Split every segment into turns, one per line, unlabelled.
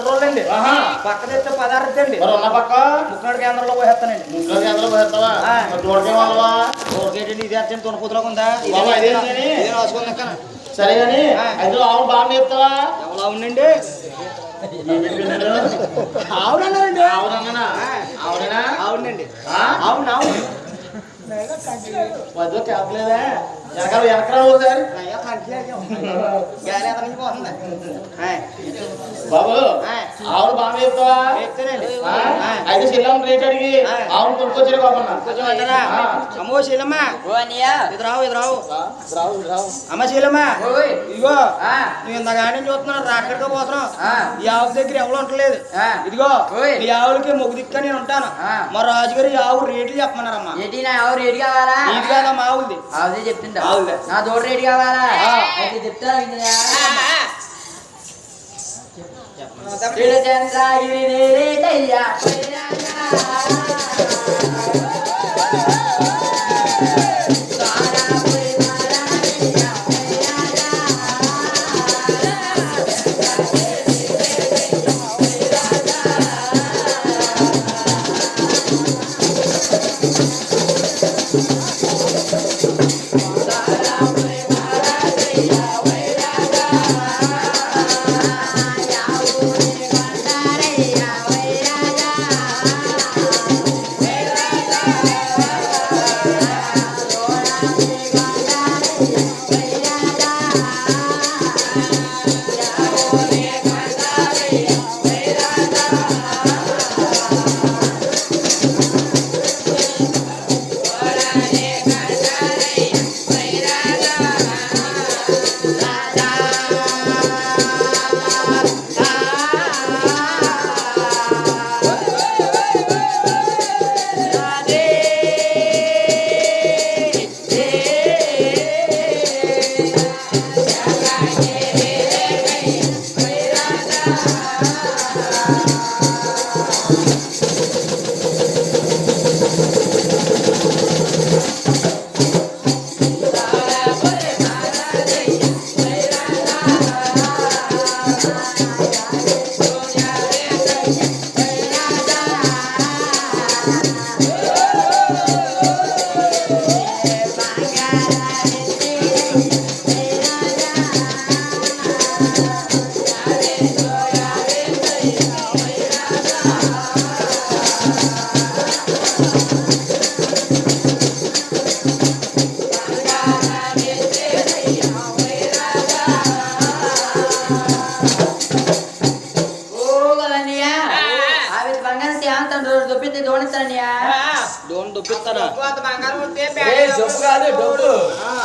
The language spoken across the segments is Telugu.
రోజులండి పక్క తెస్తే 16 అండి
ఉన్న పక్క
ముక్కడి కేంద్రంలో పోసేస్తానండి.
ముక్కడి కేంద్రంలో పోసేస్తావా? దూడకేమల్వా
దూడకేటండి ఇది అర్జెంట్ తునపుతులకు ఉందా
ఇదే
రాసుకుందా?
సరే కానీ అయితే ఆవును బాగా చెప్తావా?
ఎవరు అవునండి అవునన్నారండి.
అవునన్నా అవునా?
అవునండి అవును అవును
వద్దు చెప్పలేదా? వెనకాల పోతారు బాబు ఆవును బాగా చెప్తావా? అయితే శిల్లం రేట్ అడిగి ఆవును కొనుక్కొచ్చారు బాబన్నా.
అమ్మో శీలమ్మా ఇది రావు ఇది రావు అమ్మ శీలమ్మా ఇదిగో నువ్వు ఇంతగానే చూస్తున్నావు రాకడిగా పోతున్నావు. ఈ ఆవు దగ్గర ఎవరు ఉండలేదు. ఇదిగో ఈ ఆవులకి మొగ్గు దిక్క నేను ఉంటాను. మా రాజుగారు ఈ ఆవు రేట్లు చెప్పమన్నారమ్మా.
రేటు కావాలా?
ఇది కాదా మా ఆవులది.
ఆవుదే చెప్తుంటా.
ఆవులే
నా దూడ రేటు కావాలా? అయితే చెప్తారా?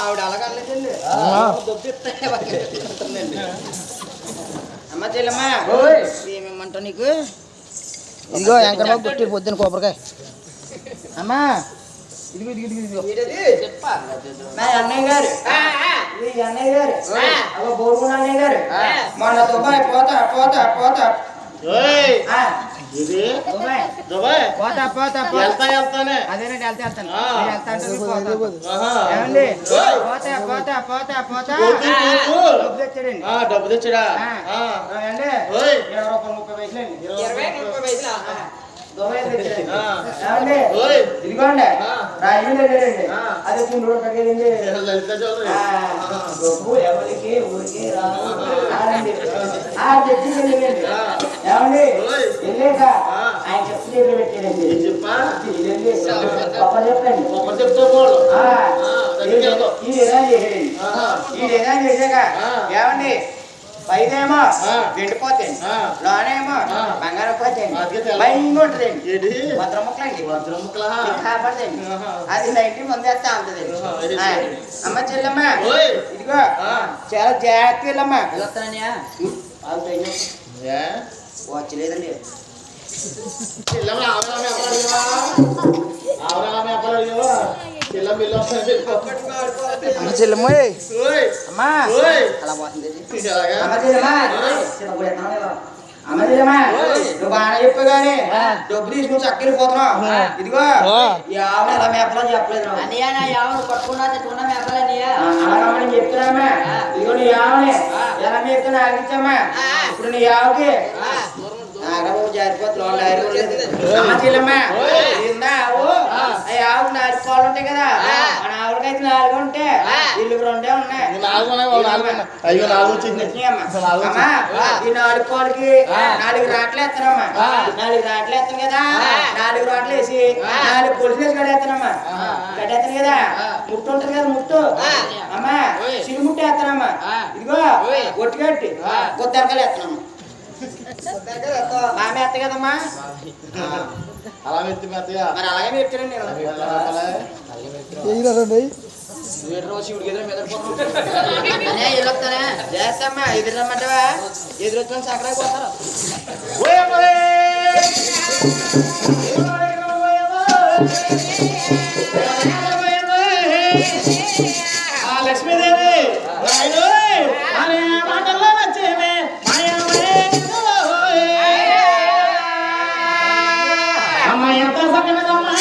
ఆవిడ అలాగలేదండి అమ్మ చెల్లమ్మా ఏమేమంటావు నీకు? ఇదిగో ఎంకర బాబు పుట్టి పొద్దున కొబ్బరికాయ అమ్మా. ఇదిగో ఇదిగో ఇదిగో మా అన్నయ్య గారు అన్నయ్య గారు అలా బోర్గుండ అన్నయ్య గారు మొన్న దుబాయ్ పోతా పోతా పోతా పోతా పోతా
వెళ్తానే
అదేనండి వెళ్తాను ఏమండి పోతా పోతా పోతా పోతా డబ్బు తెచ్చాడండి.
డబ్బు తెచ్చాడా?
ఏమండి 20 పైసలు ఏమండి ఇదిగోండి రాజమండ్రి వెళ్ళారండి. అదే రోడ్డు కట్టేదండి. డబ్బు ఎవరికి ఊరికి రాదండి. తెచ్చిందండి ఏమండి వెళ్ళాక ఆయన చెప్పి పెట్టారండి. గొప్ప చెప్పండి ఈ విధానం చేసాడండి. ఈ విధానం చేశాక ఏమండి పైదేమో ఎండిపోతాయండి, లోనేమో బంగారం పోతాయండి, భయంగా ఉంటుందండి. భద్రముక్కలండి కాపాడుతాయండి. అది 90 మంది వేస్తా ఉంటుందండి. అమ్మ చెల్లమ్మ ఇదిగో చాలా జాగ్రత్త వెళ్ళమ్మా. వచ్చలేదండి చెల్లమ్మ అమ్మా అలా పోతుంది. అమ్మా నువ్వు బాగా చెప్పు కానీ డబ్బు తీసుకుని చక్కలు పోతున్నావు ఇదిగో ఈ ఆవుని ఎలా మేపలని చెప్పలేదు నువ్వు.
అన్నయ్య నా యావను పట్టుకున్నా తిట్టుకున్నా మేపలే అన్నయ్య.
అలాగమ్మని చెప్తున్నామ్మా ఇదిగో నీ ఆవుని ఎలా మేపుతున్నా ఆగించమ్మా ఇప్పుడు నీ ఆవుకి జారిపోతుంది ఆవుకి 4 పాలు ఉంటాయి కదా మన ఆవులకైతే 4 ఉంటే ఇల్లు 2 ఉన్నాయి.
అయ్యో 4 వచ్చింది.
అమ్మా ఈ 4 పాలకి 4 రాట్లు వేస్తానమ్మా 4 రాట్లు వేస్తాను కదా 4 రాట్లు వేసి 4 కొలుసు వేసి గడేస్తానమ్మా గడేస్తాను కదా ముట్టు ఉంటుంది కదా ముట్టు అమ్మా చిరుముట్టు వేస్తానమ్మా ఇదిగో ఒట్టిగట్టి కొత్తరకాయలు వేస్తానమ్మా బాగా ఎత్త కదమ్మా
అలా మెత్తి మెత్తగా
మరి అలాగే మెచ్చానండి చేస్తామ్మా ఎదురమ్మంటావా ఎదురొచ్చిన సక్కడా పోతారు
లక్ష్మీదేవి మాటల్లో వచ్చేవే అమ్మ ఎంత సకనదమ్మా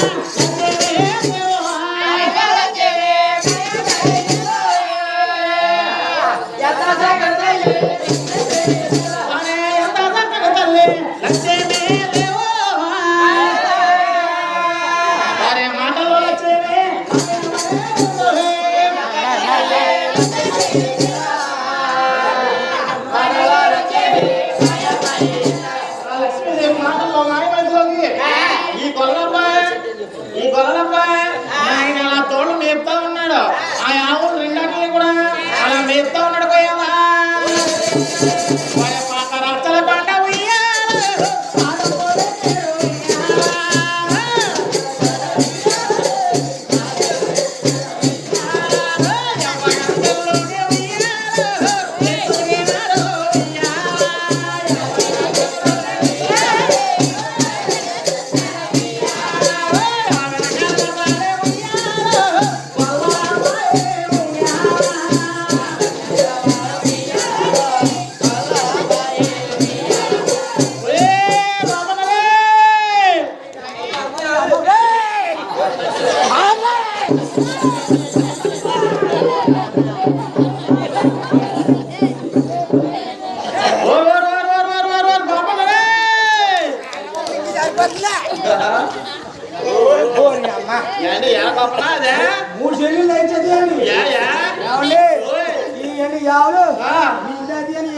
మూడు చెల్లు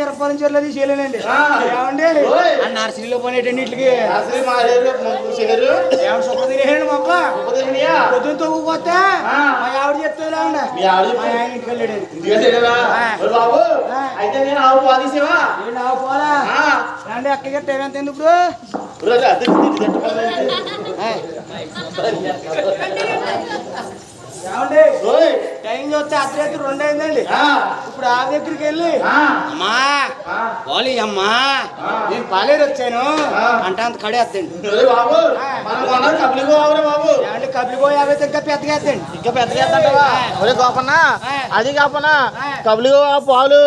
ఇరపరం చెల్లది చేయలేనండి ఏమండి నర్సరీలో పోనేటండి ఇట్లకి సుఖ తినేయండి మొక్క పొద్దున్న తొక్కుపోతే మా ఆవిడ చెప్తుంది ఆయన ఇంటికి వెళ్ళాడు
బాబు అయితే నేను ఆవు పాదేసేవా
ఆవు పోలా రండి అక్కడికి టైం ఎంత ఇప్పుడు టైం చూస్తే అర్ధరాత్రి 2 అయిందండి ఇప్పుడు ఆ దగ్గరికి వెళ్ళి అమ్మా పోలీ అమ్మా నేను పాలేరు వచ్చాను అంటే అంత కడేస్తండి
బాబు బాబు
ఏమంటే కబలిగో 50 ఇంకా పెద్దగా వేస్తండి
ఇంకా పెద్దగా వేస్తంటావా గోపన్న అది కాపన్నా కబలిగో పాలు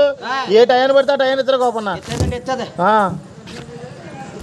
ఏ టైం పడితే ఆ టైం ఇస్తారు గోపన్న
ఇస్తుంది